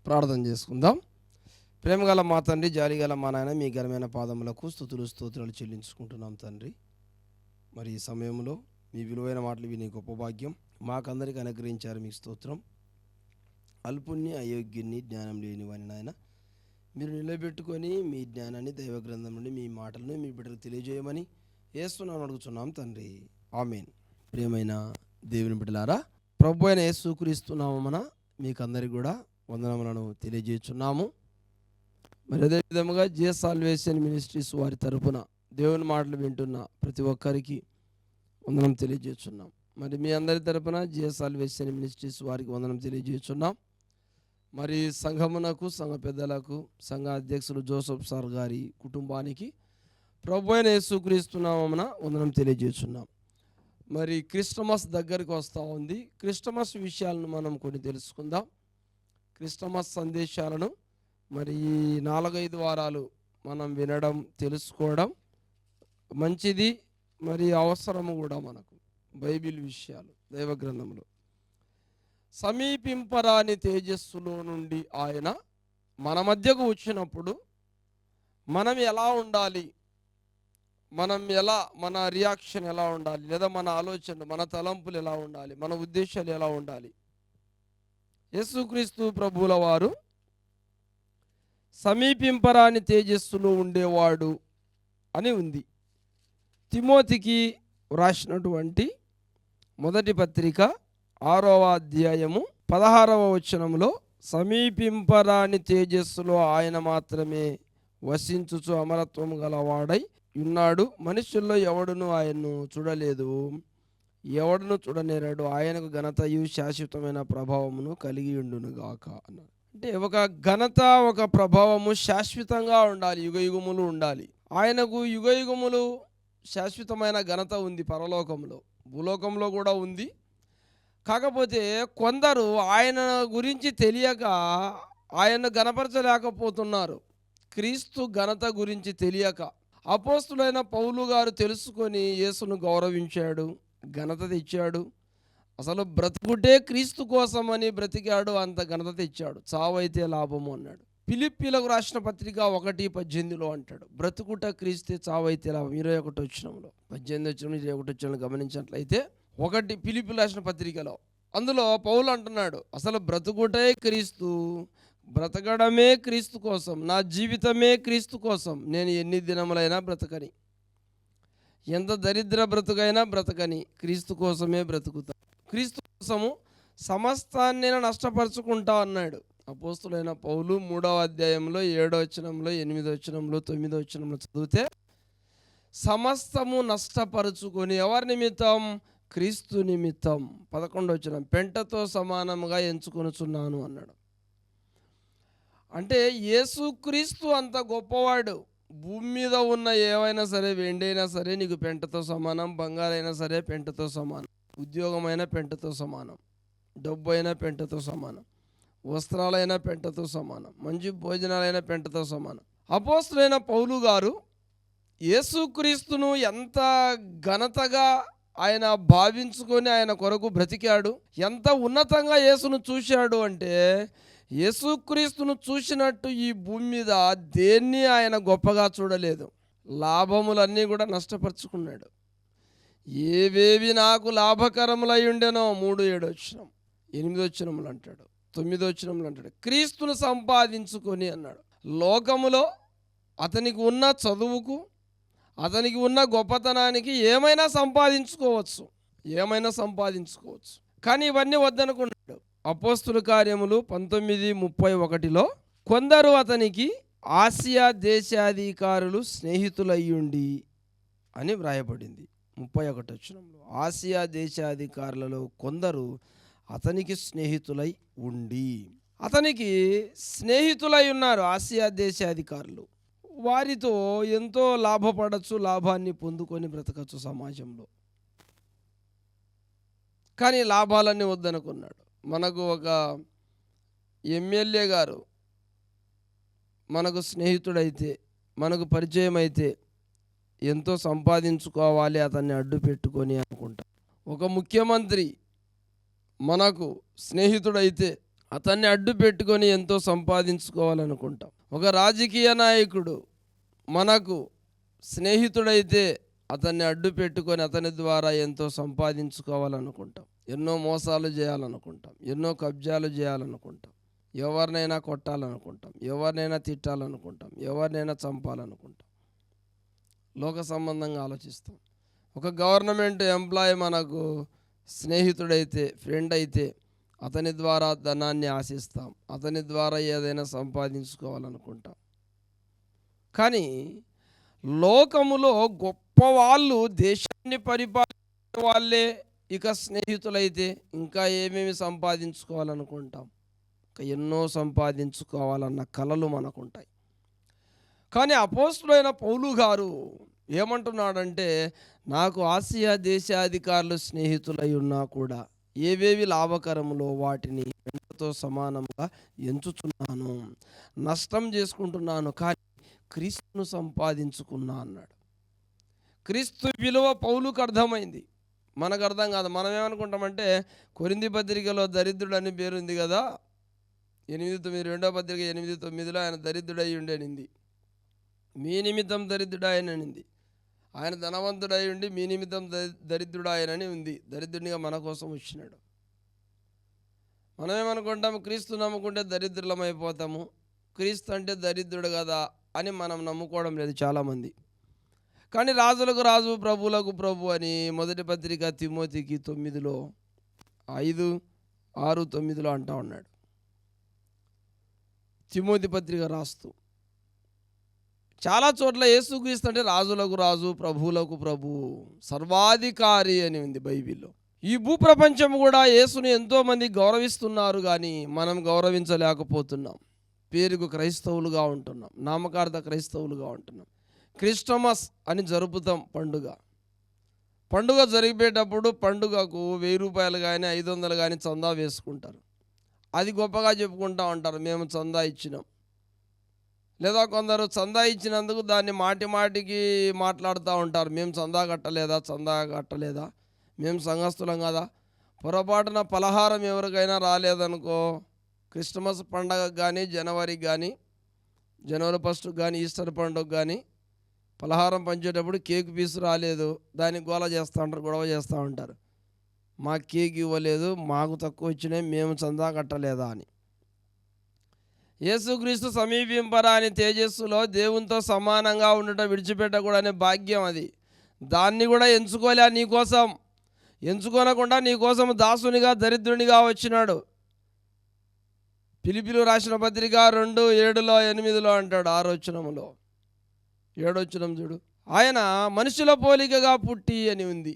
ప్రార్థన చేసుకుందాం. ప్రేమగల మా తండ్రి, జాలిగల మా నాయన, మీ ఘనమైన పాదములకు స్తుతులు స్తోత్రాలు చెల్లించుకుంటున్నాం తండ్రి. మరి ఈ సమయంలో మీ విలువైన మాటలు వినే గొప్ప భాగ్యం మాకందరికి అనుగ్రహించారు. మీకు స్తోత్రం. అల్పుణ్ణి, అయోగ్యుణ్ణి, జ్ఞానం లేని వాని నాయన మీరు నిలబెట్టుకొని మీ జ్ఞానాన్ని దైవ గ్రంథం నుండి మీ మాటలను మీ బిడ్డలకు తెలియజేయమని యేసునామమున అడుగుతున్నాం తండ్రి. ఆమేన్. ప్రియమైన దేవుని బిడ్డలారా, ప్రభు అయిన యేసుక్రీస్తు నామమున మీకు అందరికి కూడా వందనములను తెలియజేస్తున్నాము. మరి అదే విధముగా జీసస్ సాల్వేషన్ మినిస్ట్రీస్ వారి తరపున దేవుని మాటలు వింటున్న ప్రతి ఒక్కరికి వందనం తెలియజేస్తున్నాం. మరి మీ అందరి తరపున జీసస్ సాల్వేషన్ మినిస్ట్రీస్ వారికి వందనం తెలియజేస్తున్నాం. మరి సంఘమునకు, సంఘ పెద్దలకు, సంఘ అధ్యక్షులు జోసఫ్ సార్ గారి కుటుంబానికి ప్రభు అయిన యేసుక్రీస్తు నామమున వందనం తెలియజేస్తున్నాం. మరి క్రిస్టమస్ దగ్గరికి వస్తూ ఉంది. క్రిస్టమస్ విషయాలను మనం కొన్ని తెలుసుకుందాం. క్రిస్టమస్ సందేశాలను మరి 4-5 వారాలు మనం వినడం, తెలుసుకోవడం మంచిది, మరి అవసరము కూడా. మనకు బైబిల్ విషయాలు దైవ గ్రంథంలో సమీపింపరాని తేజస్సులో నుండి ఆయన మన మధ్యకు వచ్చినప్పుడు మనం ఎలా ఉండాలి, మన రియాక్షన్ ఎలా ఉండాలి, లేదా మన ఆలోచన, మన తలంపులు ఎలా ఉండాలి, మన ఉద్దేశాలు ఎలా ఉండాలి. యేసుక్రీస్తు ప్రభువుల వారు సమీపింపరాని తేజస్సులో ఉండేవాడు అని ఉంది. తిమోతికి వ్రాసినటువంటి మొదటి పత్రిక 6వ అధ్యాయము 16వ వచనంలో సమీపింపరాని తేజస్సులో ఆయన మాత్రమే వసించుచు అమరత్వం గలవాడై ఉన్నాడు. మనుషుల్లో ఎవడును ఆయన్ను చూడలేదు, ఎవడును చూడనేరాడు. ఆయనకు ఘనతయు శాశ్వతమైన ప్రభావమును కలిగి ఉండునుగాక అన్నాడు. అంటే ఒక ఘనత, ఒక ప్రభావము శాశ్వతంగా ఉండాలి, యుగయుగములు ఉండాలి. ఆయనకు యుగయుగములు శాశ్వతమైన ఘనత ఉంది. పరలోకంలో, భూలోకంలో కూడా ఉంది. కాకపోతే కొందరు ఆయన గురించి తెలియక ఆయన గణపరచలేకపోతున్నారు. క్రీస్తు ఘనత గురించి తెలియక అపోస్తులైన పౌలు గారు తెలుసుకొని యేసును గౌరవించాడు, ఘనత తెచ్చాడు. అసలు బ్రతుకుటే క్రీస్తు కోసం అని బ్రతికాడు, అంత ఘనత తెచ్చాడు. చావైతే లాభము అన్నాడు. ఫిలిప్పీలకు రాసిన పత్రిక 1:18 అంటాడు, బ్రతుకుట క్రీస్తే, చావైతే లాభం. 21 వచనంలో, 18 వచనం 21 వచనం గమనించినట్లయితే, ఫిలిప్పీలకు రాసిన పత్రికలో అందులో పౌలు అంటున్నాడు, అసలు బ్రతుకుటే క్రీస్తు, బ్రతకడమే క్రీస్తు కోసం, నా జీవితమే క్రీస్తు కోసం. నేను ఎన్ని దినములైనా బ్రతకని, ఎంత దరిద్ర బ్రతుకైనా బ్రతకని, క్రీస్తు కోసమే బ్రతుకుతా. క్రీస్తు కోసము సమస్తాన్ని నేను నష్టపరుచుకుంటా అన్నాడు అపోస్తులైన పౌలు 3వ అధ్యాయంలో 7వ వచనంలో, 8వ వచనంలో, 9వ వచనంలో చదివితే, సమస్తము నష్టపరుచుకొని ఎవరి నిమిత్తం? క్రీస్తు నిమిత్తం. 11వ వచనం, పెంటతో సమానంగా ఎంచుకొనుచున్నాను అన్నాడు. అంటే యేసుక్రీస్తు అంత గొప్పవాడు. భూమి మీద ఉన్న ఏవైనా సరే, వెండైనా సరే నీకు పెంటతో సమానం, బంగారైనా సరే పెంటతో సమానం, ఉద్యోగమైనా పెంటతో సమానం, డబ్బు అయినా పెంటతో సమానం, వస్త్రాలైనా పెంటతో సమానం, మంచి భోజనాలైనా పెంటతో సమానం. అపోస్తులైన పౌలు గారు యేసుక్రీస్తును ఎంత ఘనతగా ఆయన భావించుకొని ఆయన కొరకు బ్రతికాడు, ఎంత ఉన్నతంగా యేసును చూశాడు అంటే, యేసుక్రీస్తును చూసినట్టు ఈ భూమి మీద దేన్ని ఆయన గొప్పగా చూడలేదు. లాభములన్నీ కూడా నష్టపరుచుకున్నాడు. ఏవేవి నాకు లాభకరములై ఉండెనో 3:7 వచనం, 8వ వచనములు అంటాడు, 9వ వచనములు అంటాడు, క్రీస్తును సంపాదించుకొని అన్నాడు. లోకములో అతనికి ఉన్న చదువుకు, అతనికి ఉన్న గొప్పతనానికి ఏమైనా సంపాదించుకోవచ్చు, కానీ ఇవన్నీ వద్దనుకున్నాడు. అపోస్తుల కార్యములు 19:31లో కొందరు అతనికి ఆసియా దేశాధికారులు స్నేహితులయ్యుండి అని వ్రాయబడింది. 31వ వచనంలో ఆసియా దేశాధికారులలో కొందరు అతనికి స్నేహితులై ఉండి, అతనికి స్నేహితులై ఉన్నారు ఆసియా దేశాధికారులు. వారితో ఎంతో లాభపడచ్చు, లాభాన్ని పొందుకొని బ్రతకచ్చు సమాజంలో. కానీ లాభాలన్నీ వద్దనుకున్నాడు. మనకు ఒక ఎమ్మెల్యే గారు మనకు స్నేహితుడైతే, మనకు పరిచయం అయితే ఎంతో సంపాదించుకోవాలి అతన్ని అడ్డు పెట్టుకొని అనుకుంటాం. ఒక ముఖ్యమంత్రి మనకు స్నేహితుడైతే అతన్ని అడ్డు పెట్టుకొని ఎంతో సంపాదించుకోవాలనుకుంటాం. ఒక రాజకీయ నాయకుడు మనకు స్నేహితుడైతే అతన్ని అడ్డు పెట్టుకొని అతని ద్వారా ఎంతో సంపాదించుకోవాలనుకుంటాం. ఎన్నో మోసాలు చేయాలనుకుంటాం, ఎన్నో కబ్జాలు చేయాలనుకుంటాం, ఎవరినైనా కొట్టాలనుకుంటాం, ఎవరినైనా తిట్టాలనుకుంటాం, ఎవరినైనా చంపాలనుకుంటాం. లోక సంబంధంగా ఆలోచిస్తాం. ఒక గవర్నమెంట్ ఎంప్లాయీ మనకు స్నేహితుడైతే, ఫ్రెండ్ అయితే అతని ద్వారా ధనాన్ని ఆశిస్తాం, అతని ద్వారా ఏదైనా సంపాదించుకోవాలనుకుంటాం. కానీ లోకములో గొప్పవాళ్ళు, దేశాన్ని పరిపాలించే వాళ్ళే ఇక స్నేహితులైతే ఇంకా ఏమేమి సంపాదించుకోవాలనుకుంటాం, ఇంకా ఎన్నో సంపాదించుకోవాలన్న కలలు మనకుంటాయి. కానీ అపోస్తులైన పౌలు గారు ఏమంటున్నాడంటే, నాకు ఆసియా దేశాధికారులు స్నేహితులై ఉన్నా కూడా ఏవేవి లాభకరములో వాటిని వెంటతో సమానంగా ఎంచుచున్నాను, నష్టం చేసుకుంటున్నాను, కానీ క్రీస్తును సంపాదించుకున్నా అన్నాడు. క్రీస్తు విలువ పౌలుకు అర్థమైంది, మనకు అర్థం కాదు. మనం ఏమనుకుంటామంటే, కొరింథీ పత్రికలో దరిద్రుడు అని పేరుంది కదా, 8:9, 2వ పత్రిక 8:9 ఆయన దరిద్రుడై ఉండేనింది, మీ నిమిత్తం దరిద్రుడాయననింది. ఆయన ధనవంతుడై ఉండి మీ నిమిత్తం దరిద్రుడాయనని ఉంది. దరిద్రునిగా మన కోసం వచ్చినాడు. మనమేమనుకుంటాము, క్రీస్తు నమ్ముకుంటే దరిద్రులమైపోతాము, క్రీస్తు అంటే దరిద్రుడు కదా అని మనం నమ్ముకోవడం లేదు చాలామంది. కానీ రాజులకు రాజు, ప్రభువులకు ప్రభు అని మొదటి పత్రిక తిమోతికి 9:5-6-9 అంటా ఉన్నాడు. తిమోతి పత్రిక రాస్తూ చాలా చోట్ల యేసుక్రీస్తు అంటే రాజులకు రాజు, ప్రభువులకు ప్రభు, సర్వాధికారి అని ఉంది బైబిల్లో. ఈ భూప్రపంచం కూడా యేసుని ఎంతోమంది గౌరవిస్తున్నారు, కానీ మనం గౌరవించలేకపోతున్నాం. పేరుకు క్రైస్తవులుగా ఉంటున్నాం, నామకార్థ క్రైస్తవులుగా ఉంటున్నాం. క్రిస్టమస్ అని జరుపుతాం పండుగ జరిపేటప్పుడు పండుగకు 1000 రూపాయలు కానీ 500 కానీ చందా వేసుకుంటారు. అది గొప్పగా చెప్పుకుంటూ ఉంటారు, మేము చందా ఇచ్చినాం. లేదా కొందరు చందా ఇచ్చినందుకు దాన్ని మాటికి మాట్లాడుతూ ఉంటారు, మేము చందా కట్టలేదా, మేము సంఘస్థులం కదా. పొరపాటున పలహారం ఎవరికైనా రాలేదనుకో, క్రిస్టమస్ పండగకు కానీ, జనవరి 1st కానీ, ఈస్టర్ పండుగ కానీ పలహారం పంచేటప్పుడు కేక్ పీసు రాలేదు, దాన్ని గొడవ చేస్తూ ఉంటారు, మాకు కేక్ ఇవ్వలేదు, మాకు తక్కువ వచ్చినాయి, మేము చందా కట్టలేదా అని. యేసుక్రీస్తు సమీపింపరాని తేజస్సులో దేవునితో సమానంగా ఉండటం విడిచిపెట్టకూడనే భాగ్యం అది. దాన్ని కూడా ఎంచుకోలే, నీకోసం ఎంచుకోనకుండా నీకోసం దాసునిగా, దరిద్రునిగా వచ్చినాడు. ఫిలిప్పీలు రాసిన పత్రిక 2:7-8 అంటాడు, 6 7 చూడు, ఆయన మనుషుల పోలికగా పుట్టి అని ఉంది,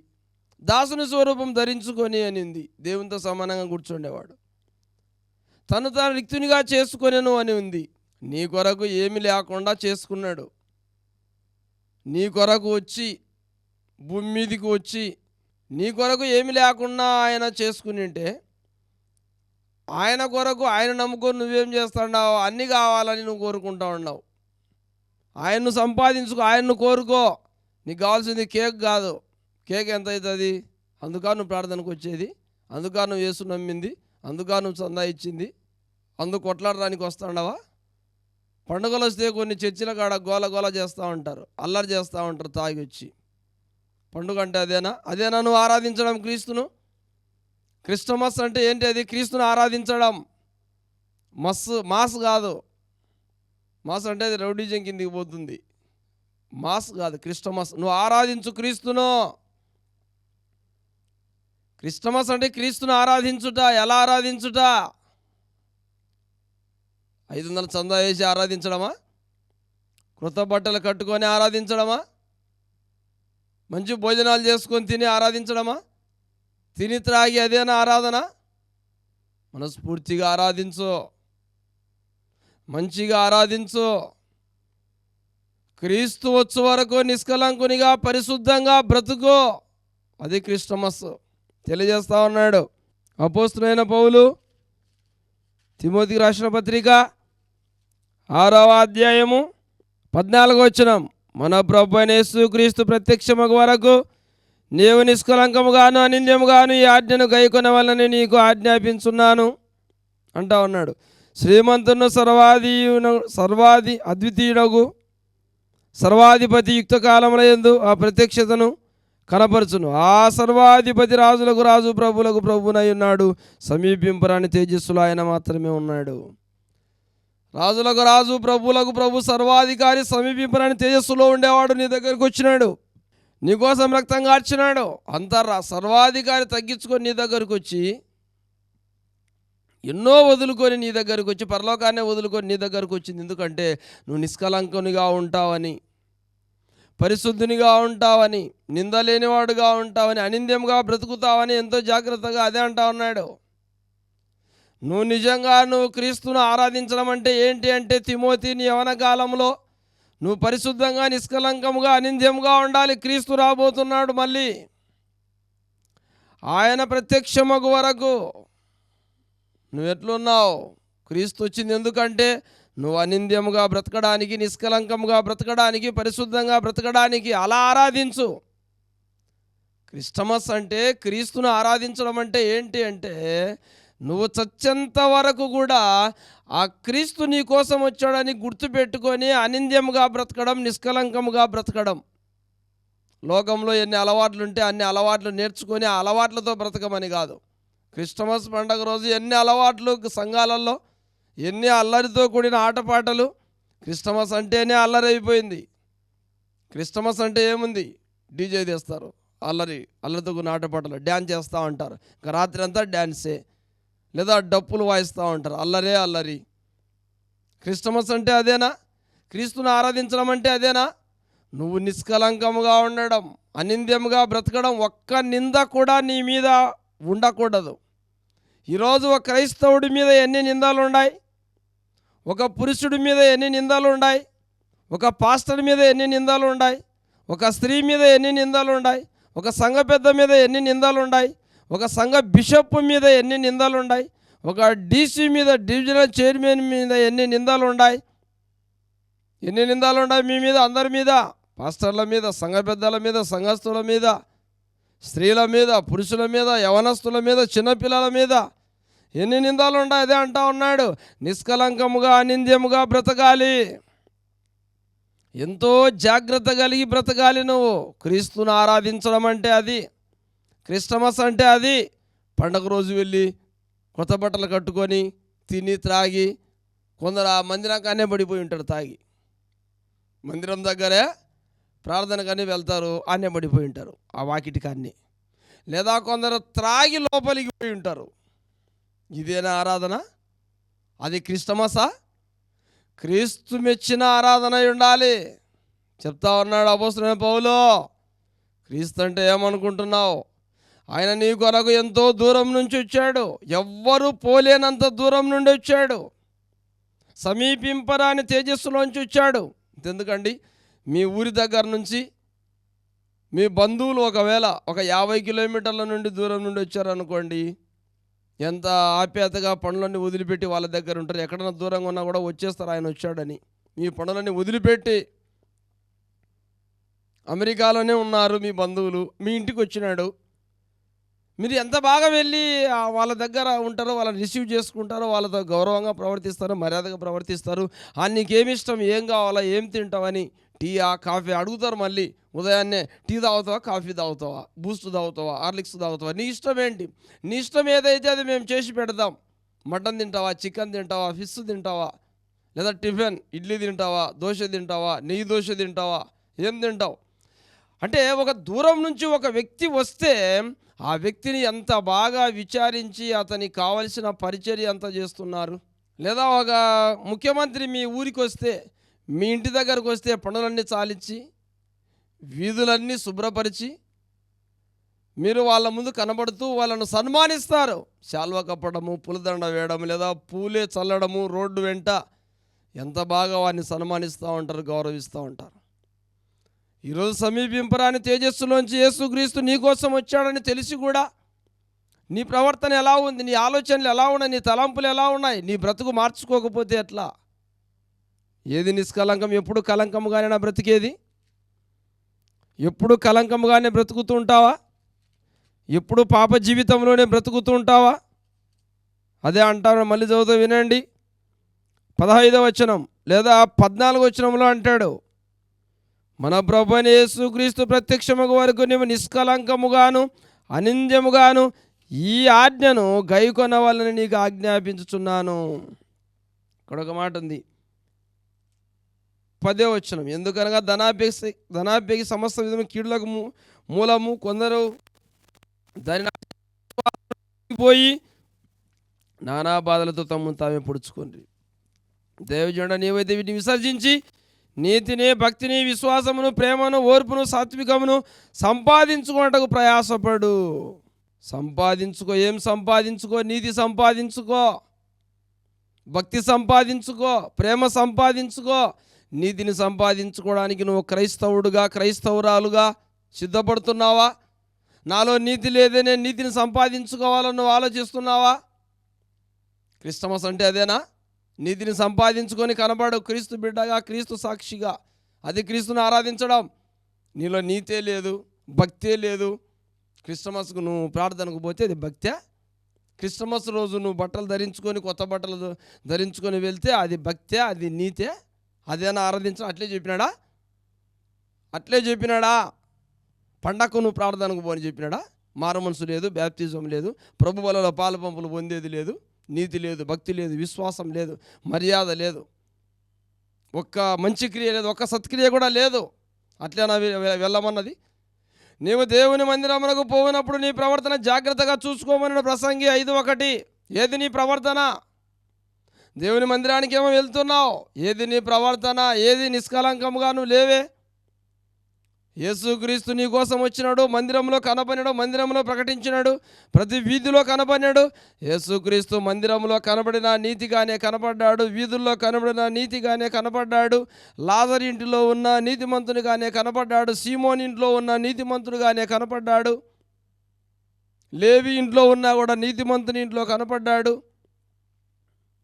దాసుని స్వరూపం ధరించుకొని అని ఉంది. దేవునితో సమానంగా కూర్చుండేవాడు, తను తాను రిక్తునిగా చేసుకొనెను అని ఉంది. నీ కొరకు ఏమి లేకుండా చేసుకున్నాడు. నీ కొరకు వచ్చి, భూమి మీదకి వచ్చి, నీ కొరకు ఏమి లేకుండా ఆయన చేసుకుని ఉంటే, ఆయన కొరకు ఆయన నమ్ముకొని నువ్వేం చేస్తున్నావు, అన్నీ కావాలని నువ్వు కోరుకుంటా ఉన్నావు. ఆయన్ను సంపాదించుకో, ఆయన్ను కోరుకో. నీకు కావాల్సింది కేక్ కాదు. కేక్ ఎంత అవుతుంది? అందుకా నువ్వు ప్రార్థనకు వచ్చేది, అందుకా నువ్వు యేసు నమ్మింది, అందుకా నువ్వు చందా ఇచ్చింది, అందుకు కొట్లాడడానికి వస్తాండవా? పండుగలు వస్తే కొన్ని చర్చిల కాడ గోల చేస్తూ ఉంటారు, అల్లరి చేస్తూ ఉంటారు తాగి వచ్చి. పండుగ అంటే అదేనా నువ్వు ఆరాధించడం క్రీస్తును? క్రిస్టమస్ అంటే ఏంటి? అది క్రీస్తును ఆరాధించడం. మాస్ కాదు. మాస్ అంటే అది రౌడీజం కిందికి పోతుంది. మాస్ కాదు, క్రిస్టమస్. నువ్వు ఆరాధించు క్రీస్తును. క్రిస్టమస్ అంటే క్రీస్తును ఆరాధించుట. ఎలా ఆరాధించుట? 500 చందా వేసి ఆరాధించడమా? కృత బట్టలు కట్టుకొని ఆరాధించడమా? మంచి భోజనాలు చేసుకొని తిని ఆరాధించడమా? తిని త్రాగి అదేనా ఆరాధన? మనస్ఫూర్తిగా ఆరాధించు, మంచిగా ఆరాధించు. క్రీస్తు వచ్చు వరకు నిష్కలంకునిగా పరిశుద్ధంగా బ్రతుకు. అది క్రిస్టమస్ తెలియజేస్తా ఉన్నాడు అపోస్తలుడైన పౌలు. తిమోతికి రాసిన పత్రిక 6వ అధ్యాయము 14వ వచనం, మన ప్రభు అయిన యేసుక్రీస్తు ప్రత్యక్షమగు వరకు నీవు నిష్కలంకముగాను అనింద్యముగాను ఈ ఆజ్ఞను గైకొనవలనని నీకు ఆజ్ఞాపించున్నాను. అంటా ఉన్నాడు. శ్రీమంతును సర్వాది అద్వితీయుడగు సర్వాధిపతి యుక్త కాలముల యందు ఆ ప్రత్యక్షతను కనపరచును. ఆ సర్వాధిపతి రాజులకు రాజు ప్రభులకు ప్రభునై ఉన్నాడు. సమీపింపరాని తేజస్సులో ఆయన మాత్రమే ఉన్నాడు. రాజులకు రాజు ప్రభులకు ప్రభు సర్వాధికారి సమీపింపరాని తేజస్సులో ఉండేవాడు నీ దగ్గరకు వచ్చినాడు. నీకోసం రక్తం కార్చినాడు. సర్వాధికారి తగ్గించుకొని నీ దగ్గరకు వచ్చి ఎన్నో వదులుకొని నీ దగ్గరకు వచ్చి పరలోకాన్నే వదులుకొని నీ దగ్గరకు వచ్చింది. ఎందుకంటే నువ్వు నిష్కలంకునిగా ఉంటావని, పరిశుద్ధునిగా ఉంటావని, నిందలేనివాడుగా ఉంటావని, అనింద్యంగా బ్రతుకుతావని ఎంతో జాగ్రత్తగా అదే అంటా ఉన్నాడు. నువ్వు క్రీస్తును ఆరాధించడం అంటే ఏంటి అంటే, తిమోతి నీ యవన కాలంలో నువ్వు పరిశుద్ధంగా నిష్కలంకముగా అనింద్యంగా ఉండాలి. క్రీస్తు రాబోతున్నాడు. మళ్ళీ ఆయన ప్రత్యక్షమగు వరకు నువ్వు ఎట్లున్నావు? క్రీస్తు వచ్చింది ఎందుకంటే నువ్వు అనింద్యముగా బ్రతకడానికి, నిష్కలంకముగా బ్రతకడానికి, పరిశుద్ధంగా బ్రతకడానికి. అలా ఆరాధించు. క్రిస్టమస్ అంటే, క్రీస్తును ఆరాధించడం అంటే ఏంటి అంటే, నువ్వు చచ్చేంత వరకు కూడా ఆ క్రీస్తు నీ కోసం వచ్చాడని గుర్తుపెట్టుకొని అనింద్యముగా బ్రతకడం, నిష్కలంకముగా బ్రతకడం. లోకంలో ఎన్ని అలవాట్లు ఉంటే అన్ని అలవాట్లు నేర్చుకొని ఆ అలవాట్లతో బ్రతకమని కాదు. క్రిస్టమస్ పండగ రోజు ఎన్ని అలవాట్లు సంఘాలలో, ఎన్ని అల్లరితో కూడిన ఆటపాటలు. క్రిస్టమస్ అంటేనే అల్లరి అయిపోయింది. క్రిస్టమస్ అంటే ఏముంది? డీజే తెస్తారు, అల్లరితో కూడిన ఆటపాటలు, డ్యాన్స్ చేస్తూ ఉంటారు. ఇంకా రాత్రి అంతా డ్యాన్సే, లేదా డప్పులు వాయిస్తూ ఉంటారు. అల్లరి. క్రిస్టమస్ అంటే అదేనా? క్రీస్తుని ఆరాధించడం అంటే అదేనా? నువ్వు నిష్కలంకముగా ఉండడం, అనింద్యముగా బ్రతకడం, ఒక్క నింద కూడా నీ మీద ఉండకూడదు. ఈరోజు ఒక క్రైస్తవుడి మీద ఎన్ని నిందలు ఉన్నాయి, ఒక పురుషుడి మీద ఎన్ని నిందలు ఉన్నాయి, ఒక పాస్టర్ మీద ఎన్ని నిందలు ఉన్నాయి, ఒక స్త్రీ మీద ఎన్ని నిందలు ఉన్నాయి, ఒక సంఘ పెద్ద మీద ఎన్ని నిందలు ఉన్నాయి, ఒక సంఘ బిషప్ మీద ఎన్ని నిందలు ఉన్నాయి, ఒక డీసీ మీద, డివిజనల్ చైర్మన్ మీద ఎన్ని నిందలు ఉన్నాయి. మీ మీద, అందరి మీద, పాస్టర్ల మీద, సంఘ పెద్దల మీద, సంఘస్థుల మీద, స్త్రీల మీద, పురుషుల మీద, యవనస్తుల మీద, చిన్నపిల్లల మీద ఎన్ని నిందలు ఉన్నాయి. అదే అంటా ఉన్నాడు, నిష్కలంకముగా అనింద్యముగా బ్రతకాలి. ఎంతో జాగ్రత్త కలిగి బ్రతకాలి. నువ్వు క్రీస్తును ఆరాధించడం అంటే అది. క్రిస్టమస్ అంటే అది. పండగ రోజు వెళ్ళి కొత్త బట్టలు కట్టుకొని తిని త్రాగి, కొందరు ఆ మందిరాకానే పడిపోయి ఉంటాడు తాగి. మందిరం దగ్గరే ప్రార్థనకని వెళ్తారు, ఆనే పడిపోయి ఉంటారు ఆ వాకిటికాన్ని. లేదా కొందరు త్రాగి లోపలికి పోయి ఉంటారు. ఇదేనా ఆరాధన? అది క్రిస్టమసా? క్రీస్తు మెచ్చిన ఆరాధన ఉండాలి. చెప్తా ఉన్నాడు అపోస్తలుడైన పౌలు. క్రీస్తు అంటే ఏమనుకుంటున్నావు? ఆయన నీ కొరకు ఎంతో దూరం నుంచి వచ్చాడు. ఎవ్వరూ పోలేనంత దూరం నుండి వచ్చాడు. సమీపింపరాని తేజస్సులోంచి వచ్చాడు. ఎందుకండి, మీ ఊరి దగ్గర నుంచి మీ బంధువులు ఒకవేళ ఒక 50 కిలోమీటర్ల నుండి దూరం నుండి వచ్చారనుకోండి, ఎంత ఆప్యాయతగా పనులన్నీ వదిలిపెట్టి వాళ్ళ దగ్గర ఉంటారు. ఎక్కడైనా దూరంగా ఉన్నా కూడా వచ్చేస్తారు ఆయన వచ్చాడని. మీ పనులన్నీ వదిలిపెట్టి అమెరికాలోనే ఉన్నారు మీ బంధువులు, మీ ఇంటికి వచ్చినాడు. మీరు ఎంత బాగా వెళ్ళి వాళ్ళ దగ్గర ఉంటారో, వాళ్ళని రిసీవ్ చేసుకుంటారో, వాళ్ళతో గౌరవంగా ప్రవర్తిస్తారు, మర్యాదగా ప్రవర్తిస్తారు. నీకేమి ఇష్టం, ఏం కావాలా, ఏం తింటావని, టీయా కాఫీ అడుగుతారు. మళ్ళీ ఉదయాన్నే టీ తాగుతావా, కాఫీ తాగుతావా, బూస్ట్ తాగుతావా, హార్లిక్స్ తాగుతావా, నీ ఇష్టం ఏంటి? నీ ఇష్టం ఏదైతే అది మేము చేసి పెడదాం. మటన్ తింటావా, చికెన్ తింటావా, ఫిష్ తింటావా, లేదా టిఫిన్ ఇడ్లీ తింటావా, దోశ తింటావా, నెయ్యి దోశ తింటావా, ఏం తింటావు అంటే, ఒక దూరం నుంచి ఒక వ్యక్తి వస్తే ఆ వ్యక్తిని ఎంత బాగా విచారించి అతనికి కావలసిన పరిచర్య అంతా చేస్తున్నారు. లేదా ఒక ముఖ్యమంత్రి మీ ఊరికి వస్తే, మీ ఇంటి దగ్గరకు వస్తే పనులన్నీ చాలించి, వీధులన్నీ శుభ్రపరిచి, మీరు వాళ్ళ ముందు కనబడుతూ వాళ్ళను సన్మానిస్తారు. శాల్వా కప్పడము, పూలదండ వేయడం, లేదా పూలే చల్లడము, రోడ్డు వెంట ఎంత బాగా వారిని సన్మానిస్తూ ఉంటారు, గౌరవిస్తూ ఉంటారు. ఈరోజు సమీపింపరాని తేజస్సులోంచి యేసుక్రీస్తు నీ కోసం వచ్చాడని తెలిసి కూడా నీ ప్రవర్తన ఎలా ఉంది, నీ ఆలోచనలు ఎలా ఉన్నాయి, నీ తలంపులు ఎలా ఉన్నాయి, నీ బ్రతుకు మార్చుకోకపోతే ఎట్లా? ఏది నిష్కలంకం? ఎప్పుడు కలంకముగానే నా బ్రతికేది? ఎప్పుడు కలంకముగానే బ్రతుకుతూ ఉంటావా? ఎప్పుడు పాప జీవితంలోనే బ్రతుకుతూ ఉంటావా? అదే అంటారు, మళ్ళీ చదువుతూ వినండి. 15వ వచనం లేదా 14వ వచనంలో అంటాడు, మన ప్రభువైన యేసుక్రీస్తు ప్రత్యక్షమగు వరకు నీవు నిష్కలంకముగాను అనింద్యముగాను ఈ ఆజ్ఞను గైకొనవలెనని నీకు ఆజ్ఞాపించుచున్నాను. ఇక్కడ ఒక మాట ఉంది, 10వ వచనం, ఎందుకనగా ధనాపేక్ష సమస్త విధము కీడులకు మూలము, కొందరు దానిని పోయి నానా బాధలతో తమను తామే పొడుచుకోండి. దేవజనుడ, నీవైతే వీటిని విసర్జించి నీతిని, భక్తిని, విశ్వాసమును, ప్రేమను, ఓర్పును, సాత్వికమును సంపాదించుకున్నటకు ప్రయాసపడు. సంపాదించుకో. ఏం సంపాదించుకో? నీతి సంపాదించుకో, భక్తి సంపాదించుకో, ప్రేమ సంపాదించుకో. నీతిని సంపాదించుకోవడానికి నువ్వు క్రైస్తవుడుగా, క్రైస్తవురాలుగా సిద్ధపడుతున్నావా? నాలో నీతి లేదే, నేను నీతిని సంపాదించుకోవాలని నువ్వు ఆలోచిస్తున్నావా? క్రిస్టమస్ అంటే అదేనా? నీతిని సంపాదించుకొని కనబడు, క్రీస్తు బిడ్డగా, క్రీస్తు సాక్షిగా. అది క్రీస్తుని ఆరాధించడం. నీలో నీతే లేదు, భక్తే లేదు. క్రిస్టమస్కు నువ్వు ప్రార్థనకు పోతే అది భక్తే? క్రిస్టమస్ రోజు నువ్వు బట్టలు ధరించుకొని, కొత్త బట్టలు ధరించుకొని వెళ్తే అది భక్తే? అది నీతే? అదేనా ఆరాధించడం? అట్లే చెప్పినాడా? పండగకు నువ్వు ప్రార్థనకు పోని చెప్పినాడా? మారు మనసు లేదు, బ్యాప్తిజం లేదు, ప్రభు వలలో పాలు పంపులు పొందేది లేదు, నీతి లేదు, భక్తి లేదు, విశ్వాసం లేదు, మర్యాద లేదు, ఒక్క మంచి క్రియ లేదు, ఒక్క సత్క్రియ కూడా లేదు. అట్లేనా వెళ్ళమన్నది? నీవు దేవుని మందిరమునకు పోయినప్పుడు నీ ప్రవర్తన జాగ్రత్తగా చూసుకోమని ప్రసంగి 5:1. ఏది నీ ప్రవర్తన? దేవుని మందిరానికి ఏమో వెళ్తున్నావు, ఏది నీ ప్రవర్తన? ఏది నిష్కలంకముగా నువ్వు లేవే? యేసుక్రీస్తు నీ కోసం వచ్చినాడు, మందిరంలో కనబడినాడు, మందిరంలో ప్రకటించినాడు, ప్రతి వీధిలో కనబడినాడు. యేసుక్రీస్తు మందిరంలో కనబడిన నీతిగానే కనపడ్డాడు, వీధుల్లో కనబడిన నీతిగానే కనపడ్డాడు, లాజరు ఇంటిలో ఉన్న నీతిమంతునిగానే కనపడ్డాడు, సీమోని ఇంట్లో ఉన్న నీతిమంతునిగానే కనపడ్డాడు, లేవి ఇంట్లో ఉన్నా కూడా నీతిమంతుని ఇంట్లో కనపడ్డాడు.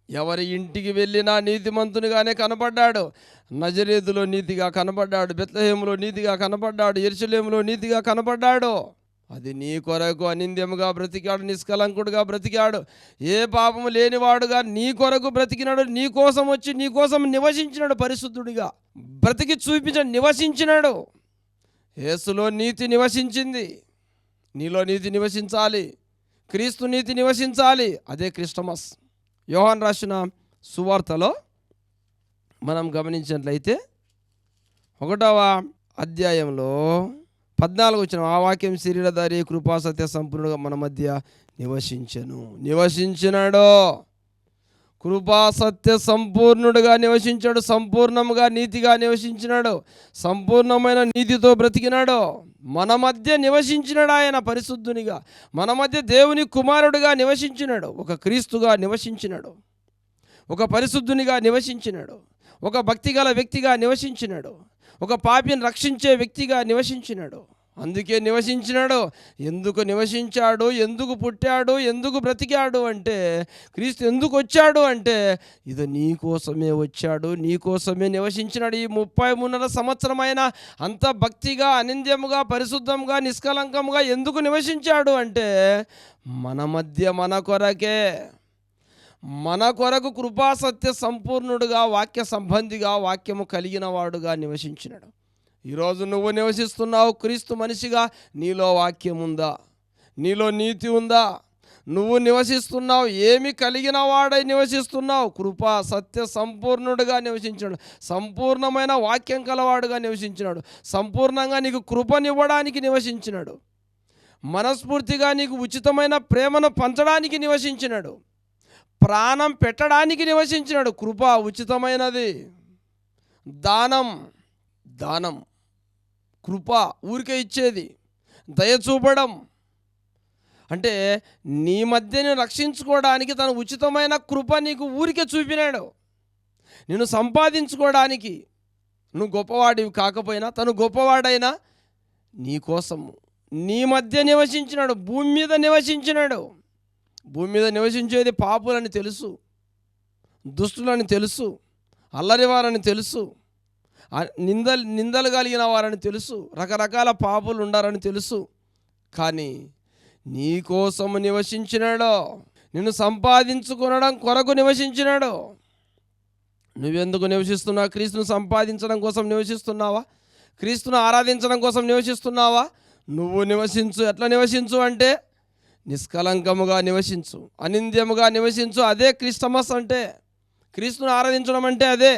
ఎవరి ఇంటికి వెళ్ళినా నీతిమంతునిగానే కనపడ్డాడు. నజరేతులో నీతిగా కనపడ్డాడు, బెత్లెహేములో నీతిగా కనపడ్డాడు, యెరూషలేములో నీతిగా కనపడ్డాడు. అది నీ కొరకు అనింద్యముగా బ్రతికాడు, నిష్కలంకుడుగా బ్రతికాడు, ఏ పాపము లేనివాడుగా నీ కొరకు బ్రతికినాడు. నీ కోసం వచ్చి నీ కోసం నివసించినాడు, పరిశుద్ధుడిగా బ్రతికి నివసించినాడు. యేసులో నీతి నివసించింది, నీలో నీతి నివసించాలి, క్రీస్తు నీతి నివసించాలి. అదే క్రిస్టమస్. యోహాను రాసిన సువార్తలో మనం గమనించినట్లయితే 1వ అధ్యాయంలో 14 వచ్చిన ఆ వాక్యం, శరీరధారి కృపా సత్య సంపూర్ణుడుగా మన మధ్య నివసించినాడు. కృపా సత్య సంపూర్ణుడుగా నివసించాడు, సంపూర్ణముగా నీతిగా నివసించినాడు, సంపూర్ణమైన నీతితో బ్రతికినాడు. మన మధ్య నివసించినాడు. ఆయన పరిశుద్ధునిగా మన మధ్య దేవుని కుమారుడిగా నివసించినాడు, ఒక క్రీస్తుగా నివసించినాడు, ఒక పరిశుద్ధునిగా నివసించినాడు, ఒక భక్తిగల వ్యక్తిగా నివసించినాడు, ఒక పాపిని రక్షించే వ్యక్తిగా నివసించినాడు. అందుకే నివసించినాడు. ఎందుకు నివసించాడు? ఎందుకు పుట్టాడు? ఎందుకు బ్రతికాడు అంటే, క్రీస్తు ఎందుకు వచ్చాడు అంటే, ఇది నీ కోసమే వచ్చాడు, నీ కోసమే నివసించినాడు. ఈ 33 సంవత్సరమైన అంత భక్తిగా, అనింద్యముగా, పరిశుద్ధంగా, నిష్కలంకముగా ఎందుకు నివసించాడు అంటే, మన మధ్య మన కొరకే, మన కొరకు కృపా సత్య సంపూర్ణుడుగా, వాక్య సంబంధిగా, వాక్యము కలిగిన వాడుగా నివసించినాడు. ఈరోజు నువ్వు నివసిస్తున్నావు క్రీస్తు మనిషిగా. నీలో వాక్యం ఉందా? నీలో నీతి ఉందా? నువ్వు నివసిస్తున్నావు, ఏమి కలిగిన వాడై నివసిస్తున్నావు? కృపా సత్య సంపూర్ణుడుగా నివసించాడు, సంపూర్ణమైన వాక్యం కలవాడుగా నివసించినాడు, సంపూర్ణంగా నీకు కృపనివ్వడానికి నివసించినాడు, మనస్ఫూర్తిగా నీకు ఉచితమైన ప్రేమను పంచడానికి నివసించినాడు, ప్రాణం పెట్టడానికి నివసించినాడు. కృప ఉచితమైనది, దానం కృప ఊరికే ఇచ్చేది, దయ చూపడం అంటే నీ మధ్యను రక్షించుకోవడానికి తన ఉచితమైన కృప నీకు ఊరికే చూపినాడు. నేను సంపాదించుకోవడానికి, నువ్వు గొప్పవాడివి కాకపోయినా తను గొప్పవాడైనా నీ కోసము నీ మధ్య నివసించినాడు, భూమి మీద నివసించినాడు. భూమి మీద నివసించేది పాపులని తెలుసు, దుష్టులని తెలుసు, అల్లరివారని తెలుసు, నిందలు కలిగిన వారని తెలుసు, రకరకాల పాపులు ఉండారని తెలుసు. కానీ నీ కోసము నివసించినాడు, నిన్ను సంపాదించుకొనడం కొరకు నివసించినాడు. నువ్వెందుకు నివసిస్తున్నావు? క్రీస్తును సంపాదించడం కోసం నివసిస్తున్నావా? క్రీస్తును ఆరాధించడం కోసం నివసిస్తున్నావా? నువ్వు నివసించు. ఎట్లా నివసించు అంటే నిష్కలంకముగా నివసించు, అనింద్యముగా నివసించు. అదే క్రిస్టమస్ అంటే. క్రీస్తును ఆరాధించడం అంటే అదే.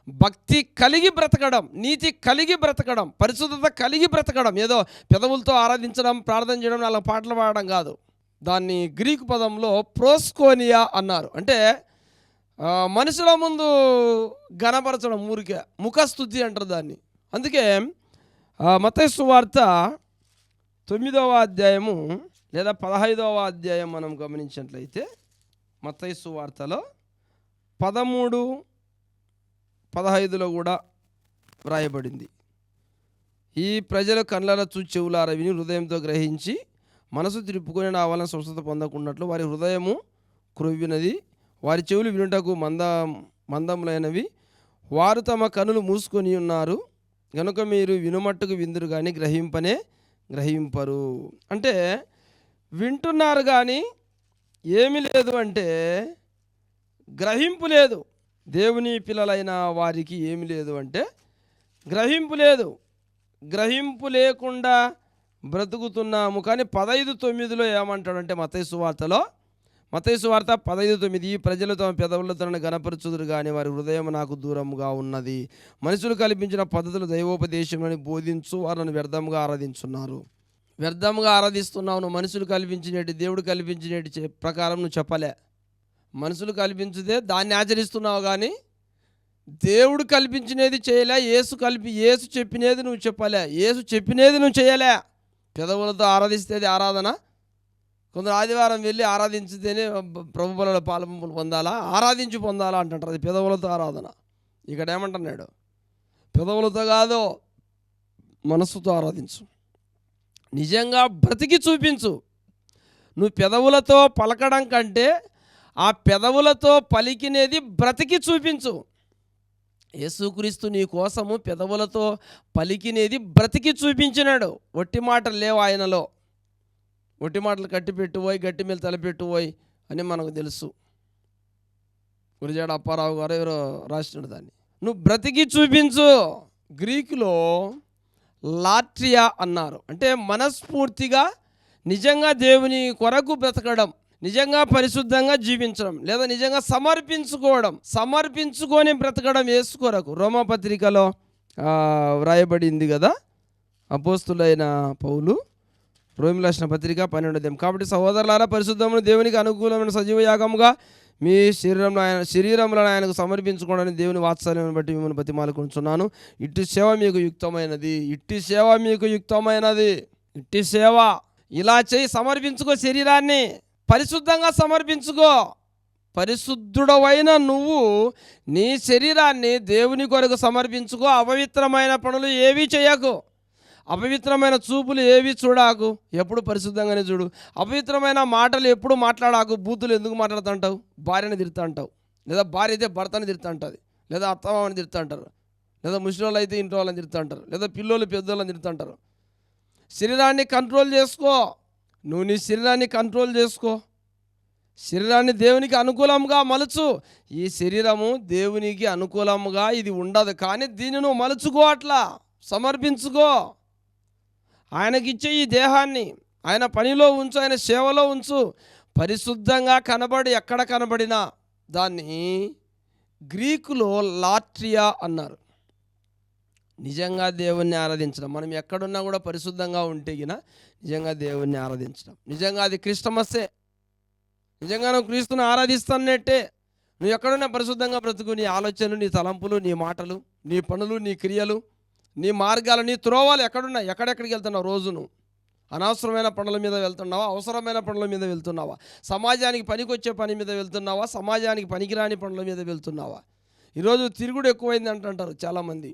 భక్తి కలిగి బ్రతకడం, నీతి కలిగి బ్రతకడం, పరిశుద్ధత కలిగి బ్రతకడం. ఏదో పెదవులతో ఆరాధించడం, ప్రార్థన చేయడం, అలా పాటలు పాడడం కాదు. దాన్ని గ్రీకు పదంలో ప్రోస్కోనియా అన్నారు. అంటే మనుషుల ముందు ఘనపరచడం, ఊరికే ముఖస్తుతి అంటారు దాన్ని. అందుకే మత్తయి సువార్త 9వ అధ్యాయము లేదా 15వ అధ్యాయం మనం గమనించినట్లయితే మత్తయి సువార్తలో 13, 15లో కూడా వ్రాయబడింది. ఈ ప్రజలు కళ్ళలో చూచి చెవులార విని హృదయంతో గ్రహించి మనసు తిరుపుకొని నా వలన స్వస్థత పొందకున్నట్లు వారి హృదయము క్రొవ్వినది, వారి చెవులు వినుటకు మందములైనవి, వారు తమ కనులు మూసుకొని ఉన్నారు కనుక మీరు వినుమట్టుకు విందురు కానీ గ్రహింపరు. అంటే వింటున్నారు కానీ ఏమీ లేదు, అంటే గ్రహింపు లేదు. దేవుని పిల్లలైన వారికి ఏమి లేదు అంటే గ్రహింపు లేదు. గ్రహింపు లేకుండా బ్రతుకుతున్నాము. కానీ 15:9లో ఏమంటాడంటే మత్తయి సువార్తలో, మత్తయి సువార్త 15:9, ఈ ప్రజలు తమ పెదవులతో గణపరచుదురు కానీ వారి హృదయం నాకు దూరముగా ఉన్నది. మనుషులు కల్పించిన పద్ధతులు దైవోపదేశంలోని బోధించు వారిని వ్యర్థంగా ఆరాధించున్నారు. వ్యర్థంగా ఆరాధిస్తున్నావు. నువ్వు మనుషులు కల్పించినట్టు, దేవుడు కల్పించినట్టు ప్రకారం నువ్వు చెప్పలే. మనుషులు కల్పించితే దాన్ని ఆచరిస్తున్నావు కానీ దేవుడు కల్పించినది చేయలే. యేసు చెప్పినది నువ్వు చెప్పలే. యేసు చెప్పినది నువ్వు చేయలే. పెదవులతో ఆరాధిస్తేది ఆరాధన. కొందరు ఆదివారం వెళ్ళి ఆరాధించితేనే ప్రభు బలుల పాలములు పొందాలా, ఆరాధించి పొందాలా అంటారు. అది పెదవులతో ఆరాధన. ఇక్కడ ఏమంటున్నాడు? పెదవులతో కాదు, మనస్సుతో ఆరాధించు. నిజంగా బ్రతికి చూపించు. నువ్వు పెదవులతో పలకడం కంటే ఆ పెదవులతో పలికినది బ్రతికి చూపించు. యేసుక్రీస్తు నీ కోసము పెదవులతో పలికినది బ్రతికి చూపించినాడు. ఒట్టి మాటలు లేవు ఆయనలో. ఒట్టి మాటలు కట్టిపెట్టుపోయి గట్టి మీద తలపెట్టుపోయి అని మనకు తెలుసు. గురిజాడ అప్పారావు గారు ఎవరో రాసినాడు దాన్ని. నువ్వు బ్రతికి చూపించు. గ్రీకులో లాట్రియా అన్నారు. అంటే మనస్ఫూర్తిగా నిజంగా దేవుని కొరకు బ్రతకడం, నిజంగా పరిశుద్ధంగా జీవించడం, లేదా నిజంగా సమర్పించుకొని బ్రతకడం యేసు కొరకు. రోమాపత్రికలో వ్రాయబడింది కదా, అపోస్తులైన పౌలు రోమిలకు రాసిన పత్రిక 12వ అధ్యాయం. కాబట్టి సహోదరులారా, పరిశుద్ధమును దేవునికి అనుకూలమైన సజీవ యాగముగా మీ శరీరంలో ఆయనకు సమర్పించుకోవడానికి దేవుని వాత్సల్యాన్ని బట్టి మిమ్మల్ని బతిమాలుకుంటున్నాను. ఇట్టి సేవ మీకు యుక్తమైనది. ఇట్టి సేవ ఇలా చేయి. సమర్పించుకో శరీరాన్ని, పరిశుద్ధంగా సమర్పించుకో. పరిశుద్ధుడవైన నువ్వు నీ శరీరాన్ని దేవుని కొరకు సమర్పించుకో. అపవిత్రమైన పనులు ఏవీ చేయకు. అపవిత్రమైన చూపులు ఏవి చూడాకు. ఎప్పుడు పరిశుద్ధంగానే చూడు. అపవిత్రమైన మాటలు ఎప్పుడు మాట్లాడాకు. బూతులు ఎందుకు మాట్లాడుతుంటావు? భార్యని తిడుతుంటావు, లేదా భార్య అయితే భర్తని తిడుతుంటుంది, లేదా అత్తమామని తిడుతుంటారు, లేదా ముసలి అయితే ఇంట్లో వాళ్ళని తిడుతుంటారు, లేదా పిల్లలు పెద్దోళ్ళని తిడుతుంటారు. శరీరాన్ని కంట్రోల్ చేసుకో. నువ్వు నీ శరీరాన్ని కంట్రోల్ చేసుకో. శరీరాన్ని దేవునికి అనుకూలంగా మలుచు. ఈ శరీరము దేవునికి అనుకూలంగా ఇది ఉండదు, కానీ దీన్ని నువ్వు మలుచుకో, అట్లా సమర్పించుకో. ఆయనకిచ్చే ఈ దేహాన్ని ఆయన పనిలో ఉంచు, ఆయన సేవలో ఉంచు. పరిశుద్ధంగా ఎక్కడ కనబడినా దాన్ని గ్రీకులో లాట్రియా అన్నారు. నిజంగా దేవుణ్ణి ఆరాధించడం. మనం ఎక్కడున్నా కూడా పరిశుద్ధంగా ఉంటే గిన నిజంగా దేవుణ్ణి ఆరాధించడం. నిజంగా అది క్రిస్టమస్సే. నిజంగా నువ్వు క్రీస్తుని ఆరాధిస్తున్నట్టే. నువ్వు ఎక్కడున్నా పరిశుద్ధంగా బ్రతుకు. నీ ఆలోచనలు, నీ తలంపులు, నీ మాటలు, నీ పనులు, నీ క్రియలు, నీ మార్గాలు, నీ త్రోవాలు ఎక్కడున్నా, ఎక్కడెక్కడికి వెళ్తున్నావు? రోజును అనవసరమైన పనుల మీద వెళ్తున్నావా? అవసరమైన పనుల మీద వెళ్తున్నావా? సమాజానికి పనికొచ్చే పని మీద వెళ్తున్నావా? సమాజానికి పనికిరాని పనుల మీద వెళ్తున్నావా? ఈరోజు తిరుగుడు ఎక్కువైంది అంటుంటారు చాలామంది.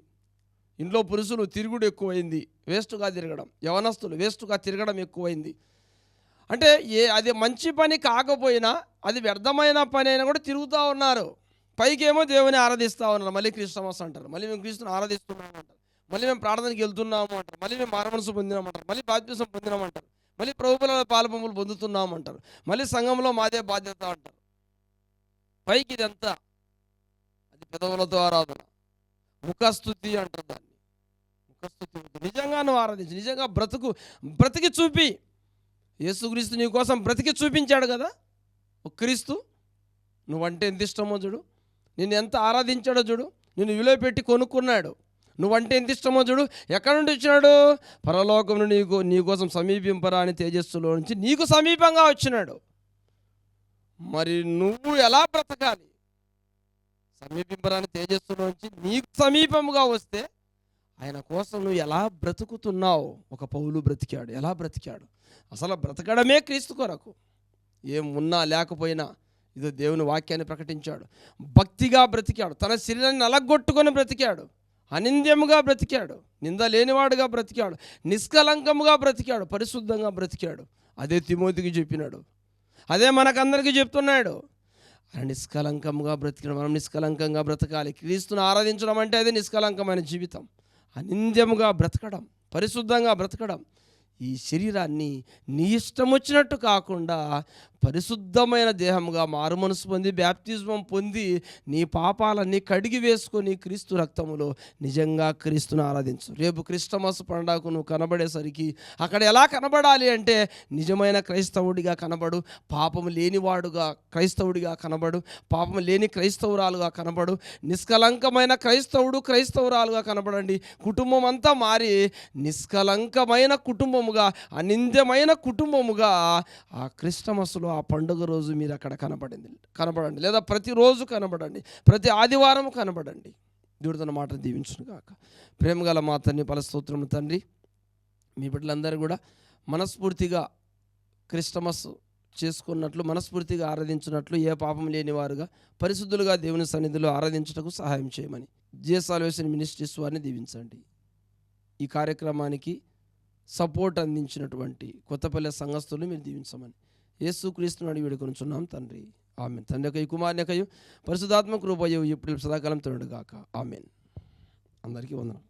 ఇంట్లో పురుషులు తిరుగుడు ఎక్కువైంది, వేస్ట్గా తిరగడం. యవనస్తులు వేస్ట్గా తిరగడం ఎక్కువైంది. అంటే అది మంచి పని కాకపోయినా, అది వ్యర్థమైన పని అయినా కూడా తిరుగుతూ ఉన్నారు. పైకేమో దేవుని ఆరాధిస్తూ ఉన్నారు. మళ్ళీ క్రిస్టమస్ అంటారు, మళ్ళీ మేము క్రీస్తుని ఆరాధిస్తున్నాము అంటారు, మళ్ళీ మేము ప్రార్థనకి వెళ్తున్నాము అంటారు, మళ్ళీ మేము మారమనసు పొందినామంటారు, మళ్ళీ బాప్తిసం పొందినామంటారు, మళ్ళీ ప్రభువుల పాలపములు పొందుతున్నాం అంటారు. మళ్ళీ సంఘంలో మాదే బాధ్యత అంటారు. పైకి ఇదంతా అది పెదవులతో ఆరాధన, ముఖస్తుతి అంటారు దాన్ని. ముఖస్తుతి నిజంగా నువ్వు ఆరాధించు, నిజంగా బ్రతికి చూపి. యేసుక్రీస్తు నీ కోసం బ్రతికి చూపించాడు కదా. ఒక క్రీస్తు నువ్వంటే ఎంత ఇష్టమో చూడు, నిన్ను ఎంత ఆరాధించాడో చూడు, నిన్ను విలువ పెట్టి కొనుక్కున్నాడు. నువ్వంటే ఎంత ఇష్టమో చూడు. ఎక్కడి నుండి వచ్చినాడు? పరలోకం నుండి నీ కోసం సమీపింపరా అని తేజస్సులో నుంచి నీకు సమీపంగా వచ్చినాడు. మరి నువ్వు ఎలా బ్రతకాలి? సమీపింపరా అని తేజస్సులో నుంచి నీకు సమీపంగా వస్తే ఆయన కోసం నువ్వు ఎలా బ్రతుకుతున్నావు? ఒక పౌలు బ్రతికాడు. ఎలా బ్రతికాడు? అసలు బ్రతకడమే క్రీస్తు కొరకు. ఏం ఉన్నా లేకపోయినా ఇదో దేవుని వాక్యాన్ని ప్రకటించాడు. భక్తిగా బ్రతికాడు. తన శరీరాన్ని నలగొట్టుకొని బ్రతికాడు. అనింద్యముగా బ్రతికాడు. నింద లేనివాడుగా బ్రతికాడు. నిష్కలంకముగా బ్రతికాడు. పరిశుద్ధంగా బ్రతికాడు. అదే తిమోతికి చెప్పినాడు. అదే మనకందరికీ చెప్తున్నాడు. ఆయన నిష్కలంకంగా బ్రతికాడు. మనం నిష్కలంకంగా బ్రతకాలి. క్రీస్తుని ఆరాధించడం అంటే అదే నిష్కలంకమైన జీవితం. అనింద్యముగా బ్రతకడం, పరిశుద్ధంగా బ్రతకడం. ఈ శరీరాన్ని నీ ఇష్టం వచ్చినట్టు కాకుండా పరిశుద్ధమైన దేహముగా మారు మనసు పొంది బ్యాప్తిజం పొంది నీ పాపాలన్నీ కడిగి వేసుకొని క్రీస్తు రక్తములో నిజంగా క్రీస్తుని ఆరాధించు. రేపు క్రిస్టమస్ పండుగకు నువ్వు కనబడేసరికి అక్కడ ఎలా కనబడాలి అంటే నిజమైన క్రైస్తవుడిగా కనబడు, పాపము లేనివాడుగా క్రైస్తవుడిగా కనబడు, పాపము లేని క్రైస్తవురాలుగా కనబడు, నిష్కలంకమైన క్రైస్తవురాలుగా కనబడండి. కుటుంబం అంతా మారి నిష్కలంకమైన కుటుంబముగా, అనింద్యమైన కుటుంబముగా ఆ క్రిస్టమస్లో ఆ పండుగ రోజు మీరు అక్కడ కనబడండి. లేదా ప్రతిరోజు కనబడండి, ప్రతి ఆదివారం కనబడండి. దేవుడు తన మాటను దీవించును గాక. ప్రేమగల మా తండ్రి, స్తోత్రము తండ్రి. మీ బిడ్డలందరూ కూడా మనస్ఫూర్తిగా క్రిస్టమస్ చేసుకున్నట్లు, మనస్ఫూర్తిగా ఆరాధించినట్లు, ఏ పాపం లేని వారుగా పరిశుద్ధులుగా దేవుని సన్నిధిలో ఆరాధించుటకు సహాయం చేయమని జీసస్ సాల్వేషన్ మినిస్ట్రీస్ వారిని దీవించండి. ఈ కార్యక్రమానికి సపోర్ట్ అందించినటువంటి కొత్తపల్లె సంఘస్థులు మీరు దీవించమని యేసుక్రీస్తుని అడిగి వేడుకొనుచున్నాం తండ్రి. ఆమెన్. తండ్రి కుమారునికయు పరిశుద్ధాత్మ కృపయు ఇప్పుడు సదాకాలం తోడుగాక. ఆమెన్. అందరికీ వందనం.